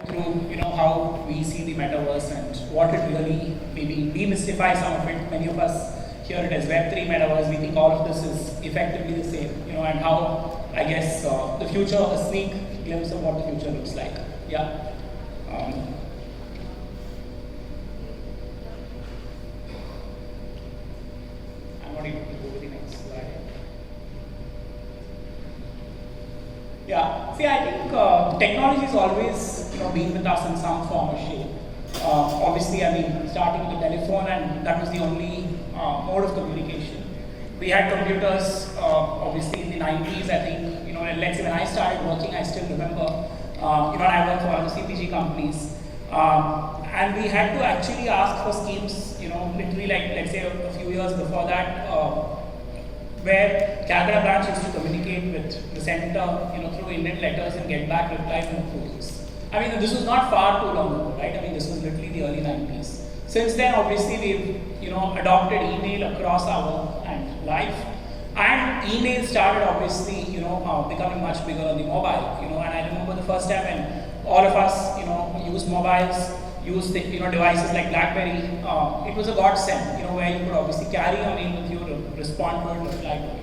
through how we see the metaverse and what it really maybe demystify some of it. Many of us hear it as Web3 metaverse. We think all of this is effectively the same, and how I guess the future, a sneak glimpse of what the future looks like. Yeah. I'm not able to go to the next slide. Yeah. See, I think technology has always been with us in some form or shape. Obviously, I mean, starting with the telephone, and that was the only mode of communication. We had computers, obviously, in the 90s, I think, and let's say when I started working, I still remember, I worked for other CPG companies. And we had to actually ask for schemes, literally like, let's say a few years before that, where Calcutta branch used to communicate with the center, through Indian letters and get back replies and approvals. I mean, this was not far too long ago, right? I mean, this was literally the early 90s. Since then, obviously, we've, adopted email across our work and life. And email started, obviously, becoming much bigger on the mobile, and I remember the first time when all of us, used mobiles, used devices like BlackBerry. It was a godsend, where you could obviously carry a mail with you, respond to it, reply to it.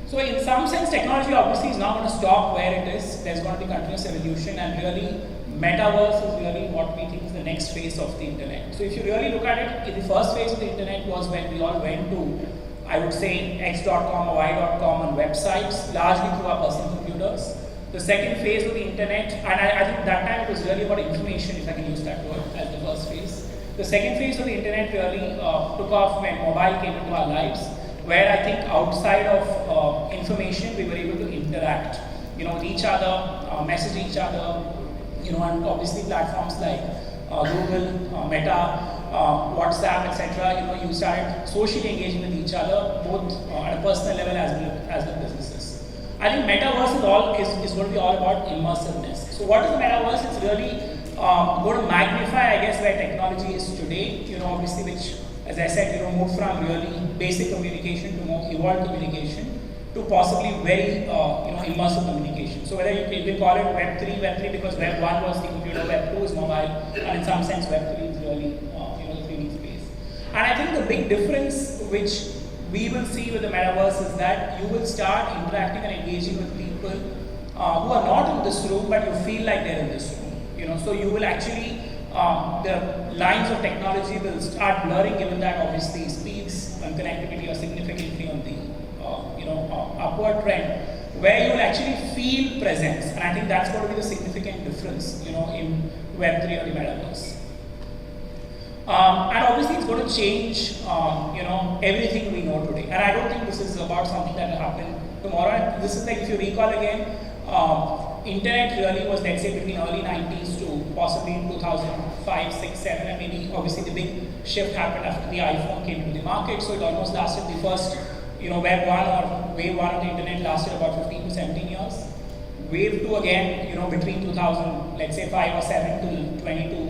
So in some sense, technology obviously is not going to stop where it is. There's going to be continuous evolution, and really, metaverse is really what we think is the next phase of the internet. So if you really look at it, the first phase of the internet was when we all went to, I would say, x.com or y.com on websites, largely through our personal computers. The second phase of the internet, and I think that time it was really about information, if I can use that word, as the first phase. The second phase of the internet really took off when mobile came into our lives, where I think outside of information, we were able to interact, with each other, message each other, and obviously platforms like Google, Meta, WhatsApp, etc. You started socially engaging with each other, both at a personal level as with businesses. I think metaverse is going to be all about immersiveness. So what is the metaverse? It's really going to magnify, I guess, where technology is today. Obviously, which, as I said, moved from really basic communication to more evolved communication to possibly very immersive communication. So whether you can call it Web3 because Web 1 was the computer, Web 2 is mobile, and in some sense Web 3 is really the 3D space. And I think the big difference which we will see with the metaverse is that you will start interacting and engaging with people who are not in this room, but you feel like they're in this room. So you will actually, the lines of technology will start blurring, given that obviously speeds and connectivity are significantly on the upward trend, where you will actually feel presence. And I think that's going to be the significant difference, in Web3 or the metaverse. And obviously it's going to change, everything we know today. And I don't think this is about something that will happen tomorrow. And this is like, if you recall again, internet really was, let's say, between early 90s to possibly 2005, 6, 7, and maybe obviously the big shift happened after the iPhone came to the market. So it almost lasted the first, Web 1 or Wave 1 of the internet lasted about 15 to 17 years. Wave 2 again, between 2000, let's say 5 or 7 to 22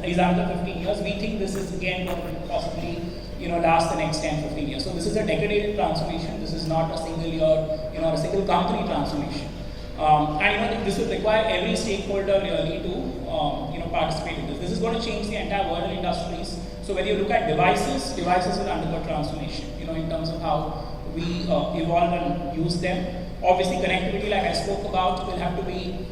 is another 15 years. We think this is again going to possibly, last the next 10, 15 years. So this is a decadal transformation. This is not a single year, a single company transformation. And this will require every stakeholder really to, participate in this. This is going to change the entire world and industries. So whether you look at devices will undergo transformation, in terms of how we evolve and use them. Obviously, connectivity, like I spoke about, will have to be,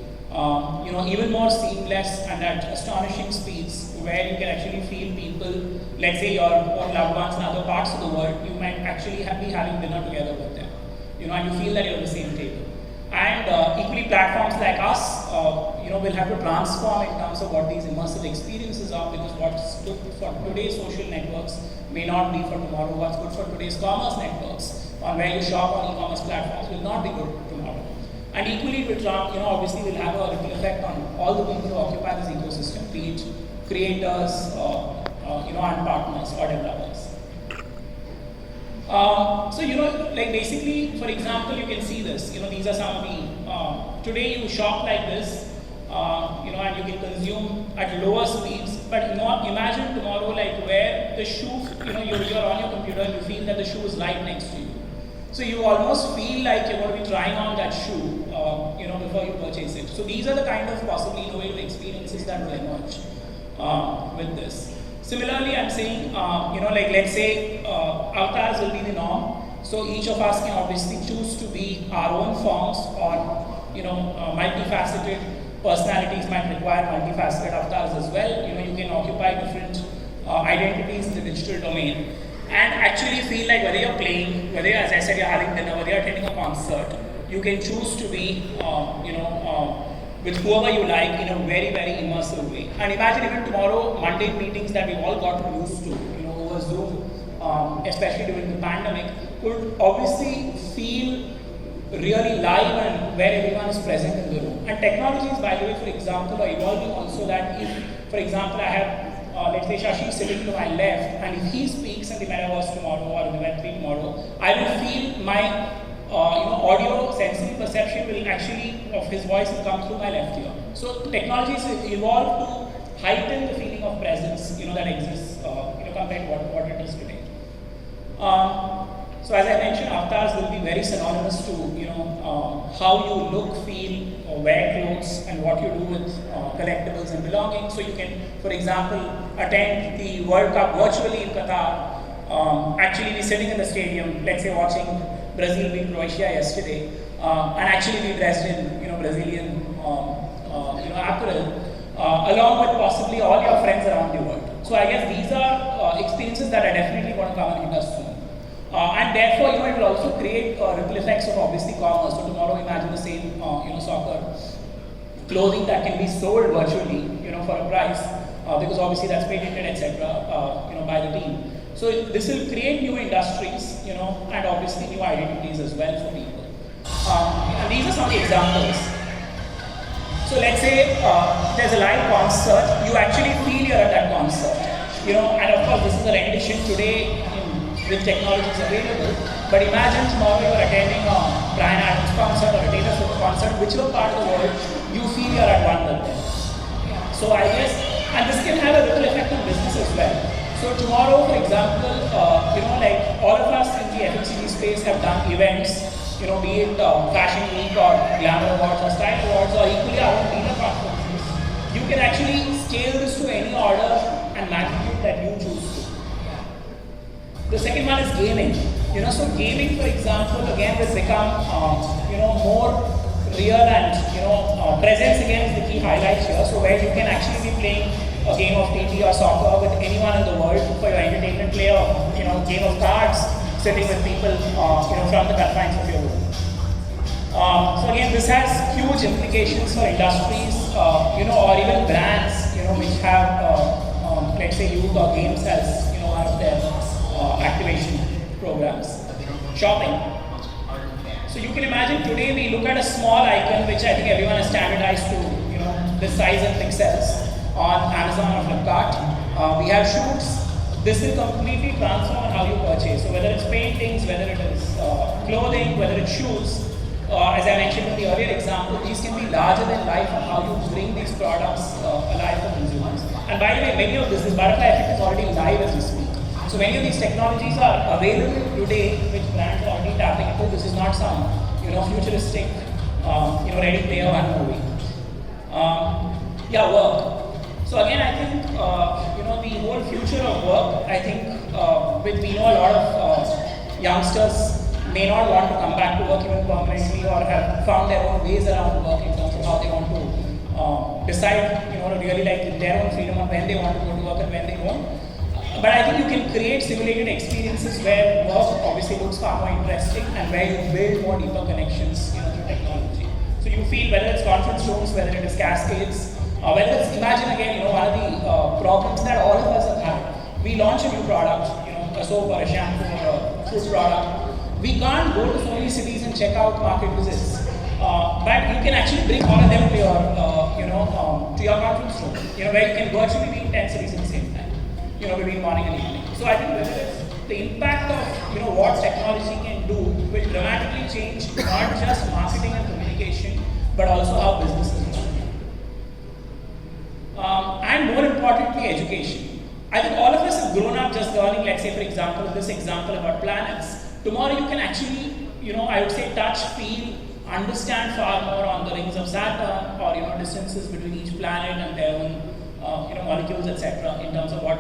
even more seamless and at astonishing speeds, where you can actually feel people, let's say your own loved ones in other parts of the world, you might actually be having dinner together with them, and you feel that you're at the same table. And equally, platforms like us, will have to transform in terms of what these immersive experiences are, because what's good for today's social networks may not be for tomorrow. What's good for today's commerce networks, on where you shop on e-commerce platforms, will not be good tomorrow. And equally, it will, obviously will have a ripple effect on all the people who occupy this ecosystem, be it creators, and partners or developers. So, like basically, for example, you can see this. These are some of the, today you shop like this, and you can consume at lower speeds. But imagine tomorrow, like where the shoe, you're on your computer and you feel that the shoe is right next to you. So you almost feel like you're going to be trying on that shoe, before you purchase it. So these are the kind of possibly innovative experiences that will emerge with this. Similarly, I'm saying, let's say avatars will be the norm. So each of us can obviously choose to be our own forms, or multifaceted personalities might require multifaceted avatars as well. You can occupy different identities in the digital domain, and actually feel like whether you're playing, whether, as I said, you're having dinner, whether you're attending a concert, you can choose to be, with whoever you like in a very, very immersive way. And imagine even tomorrow, Monday meetings that we've all gotten used to, over Zoom, especially during the pandemic, could obviously feel really live and where everyone is present in the room. And technologies, by the way, for example, are evolving also that if, for example, I have let's say Shashi sitting to my left, and if he speaks in the metaverse tomorrow or in the Web3 tomorrow, I will feel my audio sensory perception will actually, of his voice will come through my left ear. So technologies evolve to heighten the feeling of presence that exists compared to what it is today. So as I mentioned, avatars will be very synonymous to how you look, feel, or wear clothes, and what you do with collectibles and belongings. So you can, for example, attend the World Cup virtually in Qatar, actually be sitting in the stadium, let's say watching Brazil beat Croatia yesterday, and actually be dressed in Brazilian apparel, along with possibly all your friends around the world. So I guess these are experiences that are definitely going to come and hit us soon. And therefore, it will also create ripple effects of obviously commerce. So tomorrow, imagine the same, soccer clothing that can be sold virtually, for a price, because obviously that's patented, etc., by the team. So this will create new industries, and obviously new identities as well for people. And these are some of the examples. So let's say there's a live concert, you actually feel you're at that concert, and of course this is a rendition today with technologies available, but imagine tomorrow you're attending a Brian Adams concert or a Taylor Swift concert, whichever part of the world you feel you're at one with them. So I guess, and this can have a ripple effect on business as well. So tomorrow, for example, like all of us in the FMCG space have done events, be it Fashion Week or Glamour Awards or Style Awards or equally our own dealer conferences. You can actually scale this to any order and magnitude that you choose to. The second one is gaming. So gaming, for example, again will become more real, and presence again is the key highlight here. So where you can actually be playing a game of TT or soccer with anyone in the world for your entertainment play, or game of cards, sitting with people from the confines of your room. So again, this has huge implications for industries, or even brands, which have let's say youth or games as one of their activation programs. Shopping. So you can imagine today we look at a small icon, which I think everyone has standardized to this size and pixels on Amazon or Flipkart. We have shoots. This will completely transform how you purchase. So whether it's paintings, whether it is clothing, whether it's shoes, as I mentioned in the earlier example, these can be larger than life on how you bring these products alive for consumers. And by the way, many of this butterfly effect is already live as we speak. So many of these technologies are available today, which brands are already tapping into. This is not some, futuristic, Ready Player One movie. Work. So again, I think, the whole future of work, I think, we know a lot of youngsters may not want to come back to work even permanently, or have found their own ways around work in terms of how they want to decide, really like their own freedom on when they want to go to work and when they won't. But I think you can create simulated experiences where work obviously looks far more interesting, and where you build more deeper connections through technology. So you feel whether it's conference rooms, whether it is cascades, whether it's, imagine again, one of the problems that all of us have had. We launch a new product, a soap or a shampoo or a food product. We can't go to so many cities and check out market visits. But you can actually bring all of them to your, to your conference room, where you can virtually be in 10 cities at the same time, between morning and evening. So I think the impact of, what technology can do will dramatically change not just marketing and communication, but also how businesses run. And more importantly, education. I think all of us have grown up just learning, let's say, for example, this example about planets. Tomorrow you can actually, I would say, touch, feel, understand far more on the rings of Saturn, or distances between each planet and their own molecules, etc., in terms of what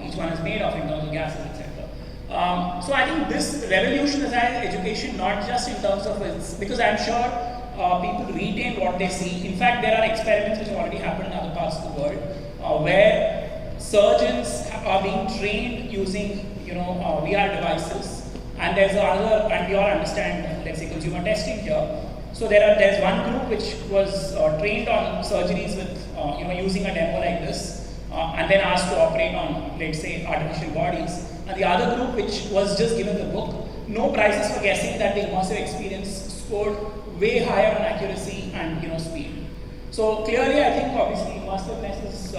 each one is made of, in terms of gases, etc. So I think this revolutionized education, not just in terms of its, because I'm sure people retain what they see. In fact, there are experiments which have already happened in other parts of the world where surgeons are being trained using VR devices, and there's another, and we all understand, let's say, consumer testing here. So there's one group which was trained on surgeries with using a demo like this, and then asked to operate on, let's say, artificial bodies. And the other group, which was just given the book, no prizes for guessing, that the immersive experience scored way higher on accuracy and speed. So clearly, I think obviously immersiveness is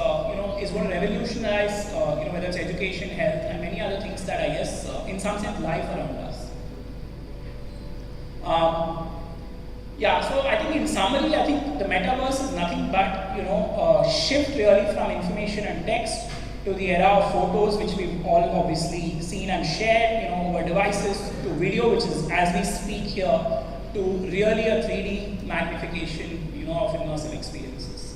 is going to revolutionize whether it's education, health, and many other things that I guess in some sense life around us. Yeah, so I think in summary, I think the metaverse is nothing but a shift really from information and text to the era of photos, which we've all obviously seen and shared over devices, to video, which is as we speak here, to really a 3D magnification of immersive experiences.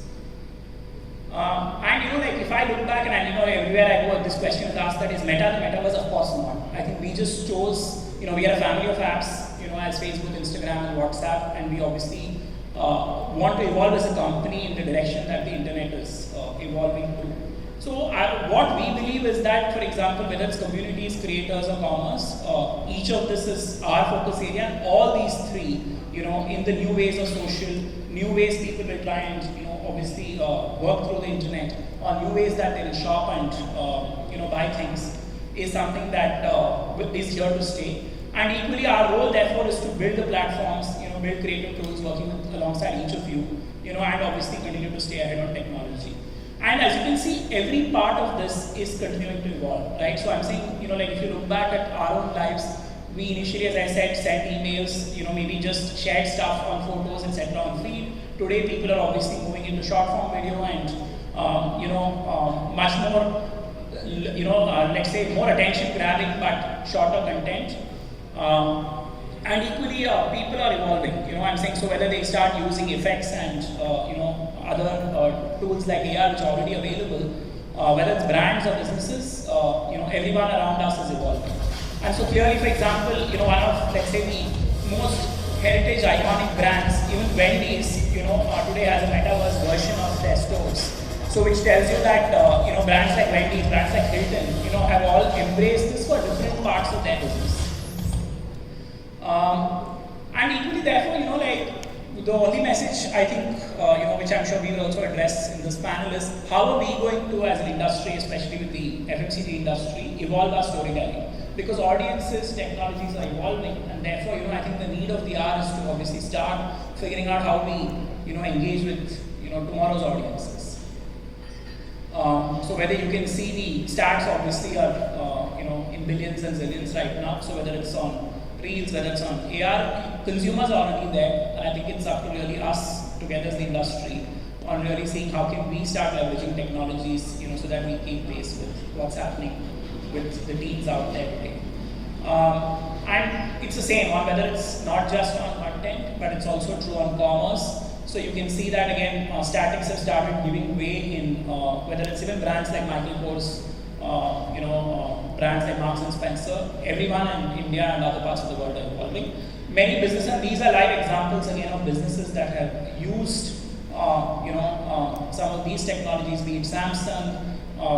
And like if I look back, and everywhere I go, this question is asked, that is Meta the metaverse? Of course not. I think we just chose, we are a family of apps, as Facebook, Instagram, and WhatsApp, and we obviously want to evolve as a company in the direction that the internet is evolving to. So what we believe is that, for example, whether it's communities, creators, or commerce, each of this is our focus area, and all these three, in the new ways of social, new ways people will try and, obviously work through the internet, or new ways that they will shop and, buy things, is something that is here to stay. And equally, our role, therefore, is to build the platforms, build creative tools, working alongside each of you, and obviously continue to stay ahead on technology. And as you can see, every part of this is continuing to evolve, right? So I'm saying, like if you look back at our own lives, we initially, as I said, sent emails, maybe just shared stuff on photos, etc. on feed. Today, people are obviously moving into short form video and, much more, let's say more attention grabbing but shorter content. And equally, people are evolving. I'm saying, so whether they start using effects and other tools like AR, which are already available, whether it's brands or businesses, everyone around us is evolving. And so clearly, for example, one of, let's say, the most heritage iconic brands, even Wendy's, today has a metaverse version of their stores. So which tells you that brands like Wendy's, brands like Hilton, have all embraced this for different parts of their business. And equally, therefore, the only message I think, which I'm sure we will also address in this panel is how are we going to, as an industry, especially with the FMCG industry, evolve our storytelling? Because audiences, technologies are evolving, and therefore, I think the need of the hour is to obviously start figuring out how we, engage with, tomorrow's audiences. So whether you can see the stats, obviously, are, in billions and zillions right now. So whether it's on Reels, whether it's on AR, consumers are already there, and I think it's up to really us together as the industry on really seeing how can we start leveraging technologies, so that we keep pace with what's happening with the teams out there today. And it's the same on whether it's not just on content, but it's also true on commerce. So you can see that again, statics have started giving way in whether it's even brands like Michael Kors, brands like Marks and Spencer, everyone in India and other parts of the world are evolving. Many businesses, and these are live examples again of businesses that have used, some of these technologies, be it Samsung,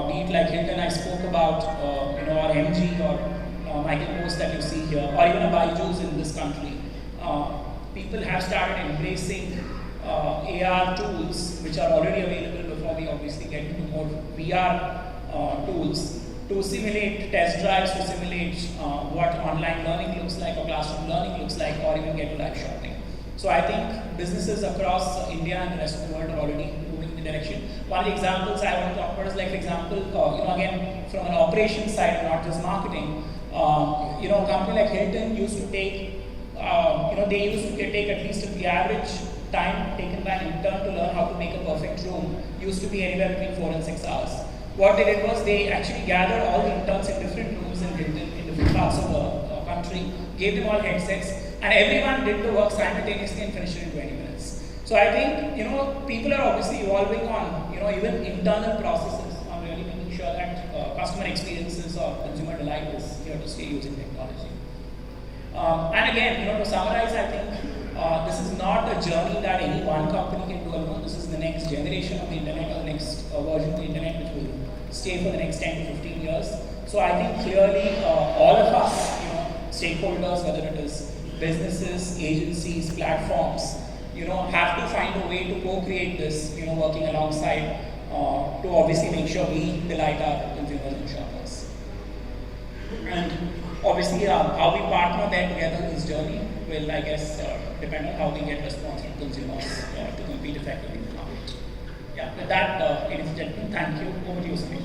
be it like Hilton I spoke about, or MG or Michael Kors that you see here, or even a Byju's in this country. People have started embracing AR tools, which are already available before we obviously get into more VR tools to simulate test drives, to simulate what online learning looks like or classroom learning looks like, or even get to live shopping. So I think businesses across India and the rest of the world are already moving in the direction. One of the examples I want to talk about is like, for example, again, from an operations side, not just marketing, a company like Hilton used to take, they used to take at least the average time taken by an intern to learn how to make a perfect room used to be anywhere between 4 and 6 hours. What they did was they actually gathered all the interns in different rooms in Hilton, in different parts of the country, gave them all headsets, and everyone did the work simultaneously and finished it in 20 minutes. So I think, people are obviously evolving on, even internal processes on really making sure that customer experiences or consumer delight is here to stay using technology. And again, to summarize, I think this is not a journey that any one company can do alone. This is the next generation of the internet, or the next version of the internet, which will stay for the next 10 to 15 years. So I think clearly all of us, stakeholders, whether it is businesses, agencies, platforms, have to find a way to co-create this, working alongside to obviously make sure we delight our consumers and shoppers. And obviously, how we partner there together in this journey will, I guess, depend on how we get response from consumers to compete effectively in the market. Yeah, with that, ladies and gentlemen, thank you. Over to you, Samir.